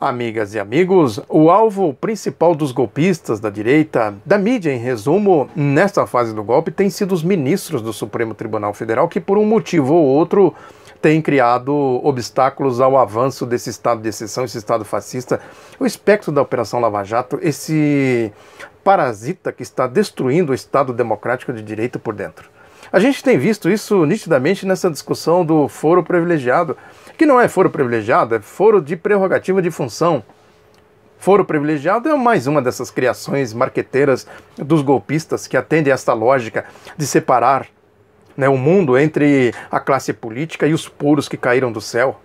Amigas e amigos, o alvo principal dos golpistas da direita, da mídia em resumo, nesta fase do golpe, tem sido os ministros do Supremo Tribunal Federal que por um motivo ou outro têm criado obstáculos ao avanço desse estado de exceção, esse estado fascista, o espectro da Operação Lava Jato, esse parasita que está destruindo o Estado democrático de direito por dentro. A gente tem visto isso nitidamente nessa discussão do foro privilegiado, que não é foro privilegiado, é foro de prerrogativa de função. Foro privilegiado é mais uma dessas criações marqueteiras dos golpistas que atendem a esta lógica de separar, o mundo entre a classe política e os puros que caíram do céu.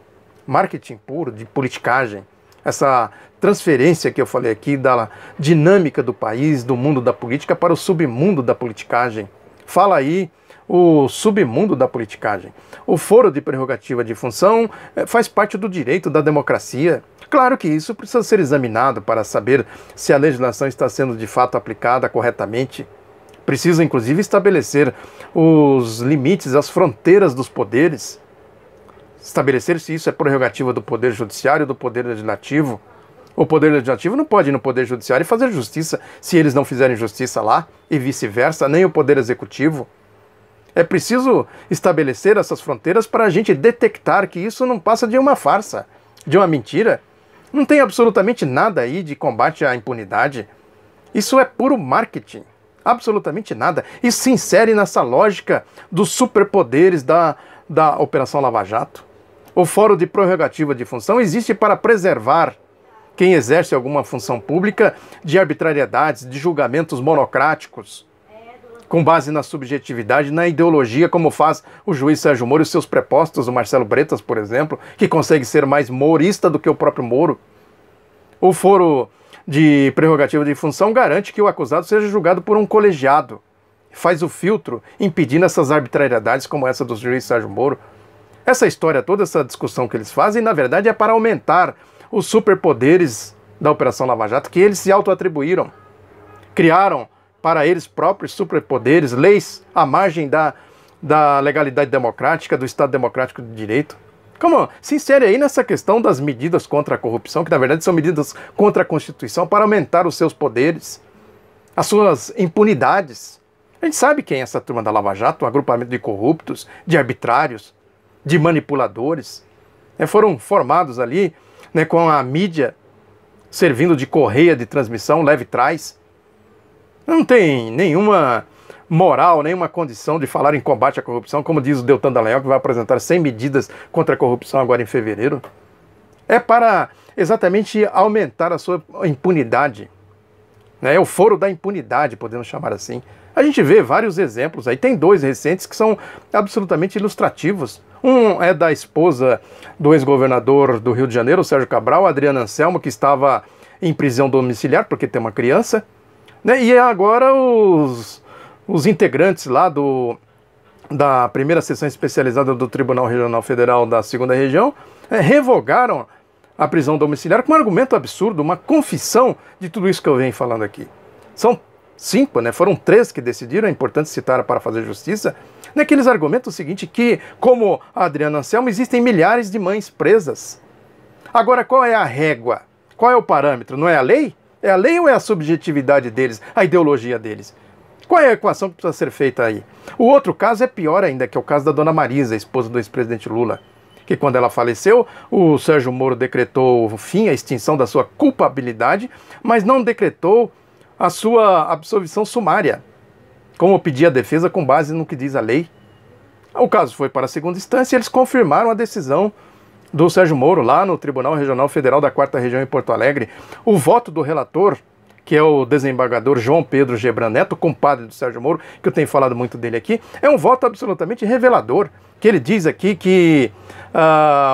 Marketing puro, de politicagem. Essa transferência que eu falei aqui da dinâmica do país, do mundo da política para o submundo da politicagem. Fala aí o submundo da politicagem. O foro de prerrogativa de função faz parte do direito da democracia. Claro que isso precisa ser examinado para saber se a legislação está sendo de fato aplicada corretamente. Precisa inclusive estabelecer os limites, as fronteiras dos poderes. Estabelecer se isso é prerrogativa do Poder Judiciário ou do Poder Legislativo. O Poder Legislativo não pode ir no Poder Judiciário e fazer justiça se eles não fizerem justiça lá, e vice-versa, nem o Poder Executivo. É preciso estabelecer essas fronteiras para a gente detectar que isso não passa de uma farsa, de uma mentira. Não tem absolutamente nada aí de combate à impunidade. Isso é puro marketing. Absolutamente nada. Isso se insere nessa lógica dos superpoderes da Operação Lava Jato. O Fórum de Prerrogativa de Função existe para preservar quem exerce alguma função pública de arbitrariedades, de julgamentos monocráticos, com base na subjetividade, na ideologia, como faz o juiz Sérgio Moro e os seus prepostos, o Marcelo Bretas, por exemplo, que consegue ser mais morista do que o próprio Moro. O foro de prerrogativa de função garante que o acusado seja julgado por um colegiado. Faz o filtro, impedindo essas arbitrariedades como essa do juiz Sérgio Moro. Essa história toda, essa discussão que eles fazem, na verdade é para aumentar os superpoderes da Operação Lava Jato que eles se autoatribuíram. Criaram para eles próprios superpoderes, leis à margem da legalidade democrática, do Estado democrático de direito. Como se insere aí nessa questão das medidas contra a corrupção, que na verdade são medidas contra a Constituição para aumentar os seus poderes, as suas impunidades. A gente sabe quem é essa turma da Lava Jato, um agrupamento de corruptos, de arbitrários, de manipuladores. Foram formados ali com a mídia servindo de correia de transmissão, leve e trás. Não tem nenhuma moral, nenhuma condição de falar em combate à corrupção, como diz o Deltan Dallagnol, que vai apresentar 100 medidas contra a corrupção agora em fevereiro. É para exatamente aumentar a sua impunidade. É o foro da impunidade, podemos chamar assim. A gente vê vários exemplos aí, tem dois recentes que são absolutamente ilustrativos. Um é da esposa do ex-governador do Rio de Janeiro, Sérgio Cabral, Adriana Anselmo, que estava em prisão domiciliar porque tem uma criança. E agora os integrantes lá da primeira seção especializada do Tribunal Regional Federal da 2ª Região revogaram a prisão domiciliar com um argumento absurdo, uma confissão de tudo isso que eu venho falando aqui. São 5, foram 3 que decidiram, é importante citar para fazer justiça, que eles argumentam o seguinte, que como a Adriana Anselmo, existem milhares de mães presas. Agora, qual é a régua? Qual é o parâmetro? Não é a lei? É a lei ou é a subjetividade deles, a ideologia deles? Qual é a equação que precisa ser feita aí? O outro caso é pior ainda, que é o caso da dona Marisa, esposa do ex-presidente Lula, que quando ela faleceu, o Sérgio Moro decretou o fim, a extinção da sua culpabilidade, mas não decretou a sua absolvição sumária, como pedia a defesa com base no que diz a lei. O caso foi para a 2ª instância e eles confirmaram a decisão do Sérgio Moro lá no Tribunal Regional Federal da 4ª Região em Porto Alegre. O voto do relator, que é o desembargador João Pedro Gebran Neto, compadre do Sérgio Moro, que eu tenho falado muito dele aqui, é um voto absolutamente revelador, que ele diz aqui que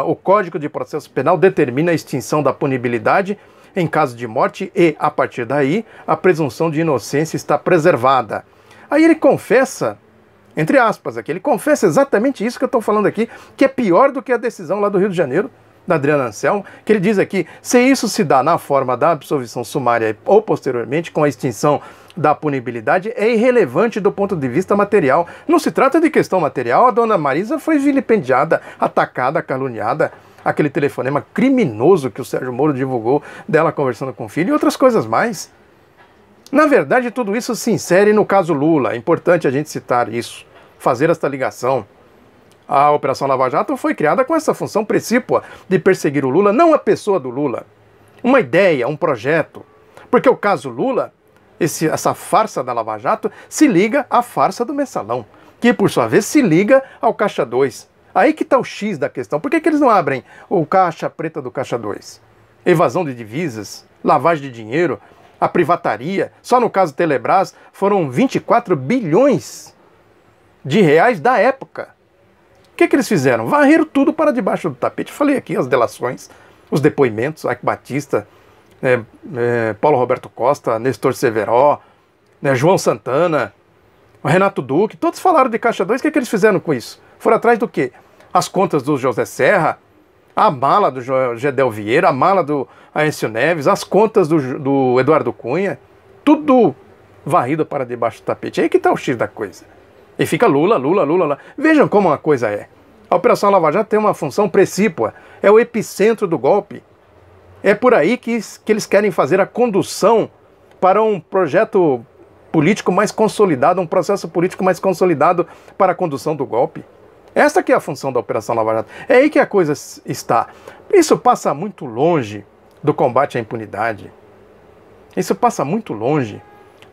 o Código de Processo Penal determina a extinção da punibilidade em caso de morte e, a partir daí, a presunção de inocência está preservada. Aí ele confessa, entre aspas aqui, ele confessa exatamente isso que eu estou falando aqui, que é pior do que a decisão lá do Rio de Janeiro, da Adriana Anselmo, que ele diz aqui, se isso se dá na forma da absolvição sumária ou posteriormente com a extinção da punibilidade, é irrelevante do ponto de vista material. Não se trata de questão material, a dona Marisa foi vilipendiada, atacada, caluniada. aquele telefonema criminoso que o Sérgio Moro divulgou dela conversando com o filho e outras coisas mais. Na verdade, tudo isso se insere no caso Lula. É importante a gente citar isso, fazer esta ligação. A Operação Lava Jato foi criada com essa função precípua de perseguir o Lula, não a pessoa do Lula. Uma ideia, um projeto. Porque o caso Lula, essa farsa da Lava Jato, se liga à farsa do Mensalão, que por sua vez se liga ao Caixa 2. Aí que está o X da questão. Por que eles não abrem o caixa preta do Caixa 2? Evasão de divisas, lavagem de dinheiro, a privataria. Só no caso Telebrás foram 24 bilhões de reais da época. O que eles fizeram? Varreram tudo para debaixo do tapete. Falei aqui as delações, os depoimentos, Ike Batista, Paulo Roberto Costa, Nestor Severo, João Santana, Renato Duque, todos falaram de Caixa 2. O que eles fizeram com isso? Foram atrás do quê? As contas do José Serra, a mala do Gedel Vieira, a mala do Aécio Neves, as contas do Eduardo Cunha, tudo varrido para debaixo do tapete. Aí que está o X da coisa. E fica Lula, Lula, Lula, Lula. Vejam como a coisa é. A Operação Lava Jato tem uma função precípua, é o epicentro do golpe. É por aí que eles querem fazer a condução para um projeto político mais consolidado, um processo político mais consolidado para a condução do golpe. Essa que é a função da Operação Lava Jato. É aí que a coisa está. Isso passa muito longe do combate à impunidade. Isso passa muito longe,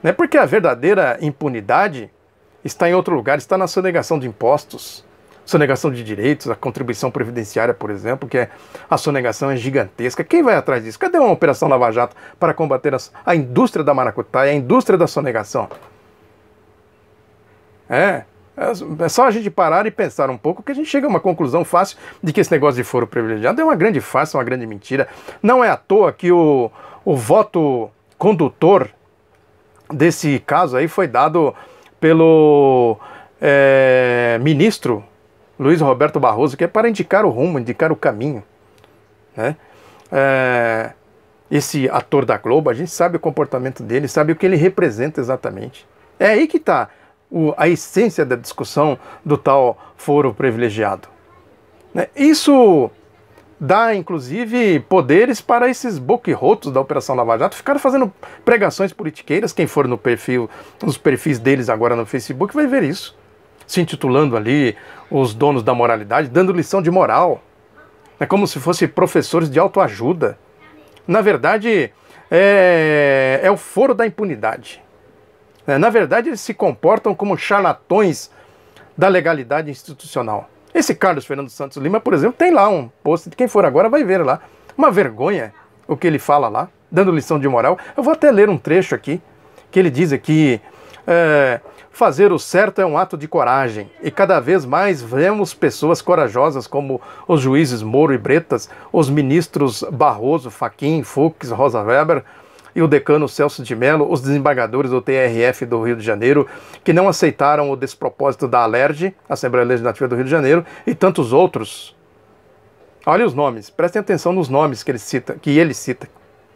né? Porque a verdadeira impunidade está em outro lugar, está na sonegação de impostos, sonegação de direitos, a contribuição previdenciária, por exemplo, que a sonegação é gigantesca. Quem vai atrás disso? Cadê uma Operação Lava Jato para combater a indústria da maracutaia, a indústria da sonegação? É só a gente parar e pensar um pouco que a gente chega a uma conclusão fácil de que esse negócio de foro privilegiado é uma grande farsa, uma grande mentira. Não é à toa que o voto condutor desse caso aí foi dado pelo ministro Luiz Roberto Barroso, que é para indicar o rumo, indicar o caminho, né? Esse ator da Globo, a gente sabe o comportamento dele, sabe o que ele representa exatamente. É aí que está a essência da discussão do tal foro privilegiado, né? Isso dá, inclusive, poderes para esses boquirrotos da Operação Lava Jato ficarem fazendo pregações politiqueiras. Quem for nos perfis deles agora no Facebook vai ver isso, se intitulando ali os donos da moralidade, dando lição de moral. É como se fossem professores de autoajuda. Na verdade, é o foro da impunidade. Na verdade, eles se comportam como charlatões da legalidade institucional. Esse Carlos Fernando Santos Lima, por exemplo, tem lá um post, quem for agora vai ver lá. Uma vergonha o que ele fala lá, dando lição de moral. Eu vou até ler um trecho aqui, que ele diz aqui: fazer o certo é um ato de coragem, e cada vez mais vemos pessoas corajosas como os juízes Moro e Bretas, os ministros Barroso, Fachin, Fux, Rosa Weber, e o decano Celso de Mello, os desembargadores do TRF do Rio de Janeiro, que não aceitaram o despropósito da ALERJ, Assembleia Legislativa do Rio de Janeiro, e tantos outros. Olha os nomes, prestem atenção nos nomes que ele cita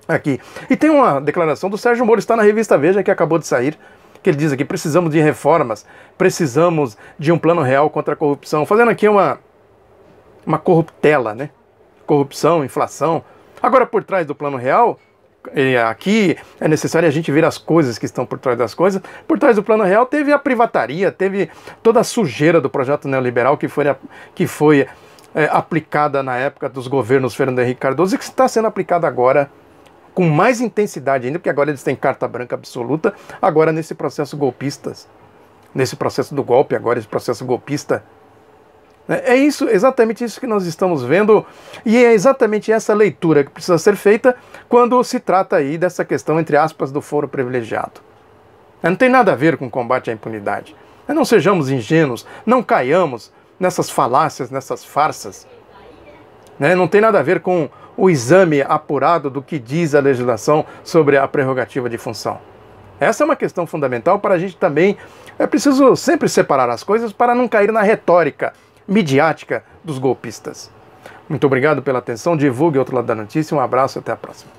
aqui. E tem uma declaração do Sérgio Moro, está na revista Veja, que acabou de sair, que ele diz aqui: precisamos de reformas, precisamos de um plano real contra a corrupção, fazendo aqui uma corruptela, né? Corrupção, inflação. Agora, por trás do plano real, aqui é necessário a gente ver as coisas que estão por trás das coisas. Por trás do plano real teve a privataria, teve toda a sujeira do projeto neoliberal que foi aplicada na época dos governos Fernando Henrique Cardoso e que está sendo aplicada agora com mais intensidade ainda, porque agora eles têm carta branca absoluta, agora nesse processo golpista, nesse processo do golpe, agora esse processo golpista. É isso, exatamente isso que nós estamos vendo, e é exatamente essa leitura que precisa ser feita quando se trata aí dessa questão, entre aspas, do foro privilegiado. Não tem nada a ver com combate à impunidade. Não sejamos ingênuos, não caiamos nessas falácias, nessas farsas. Não tem nada a ver com o exame apurado do que diz a legislação sobre a prerrogativa de função. Essa é uma questão fundamental para a gente também. É preciso sempre separar as coisas para não cair na retórica midiática dos golpistas. Muito obrigado pela atenção, divulgue Outro Lado da Notícia, um abraço e até a próxima.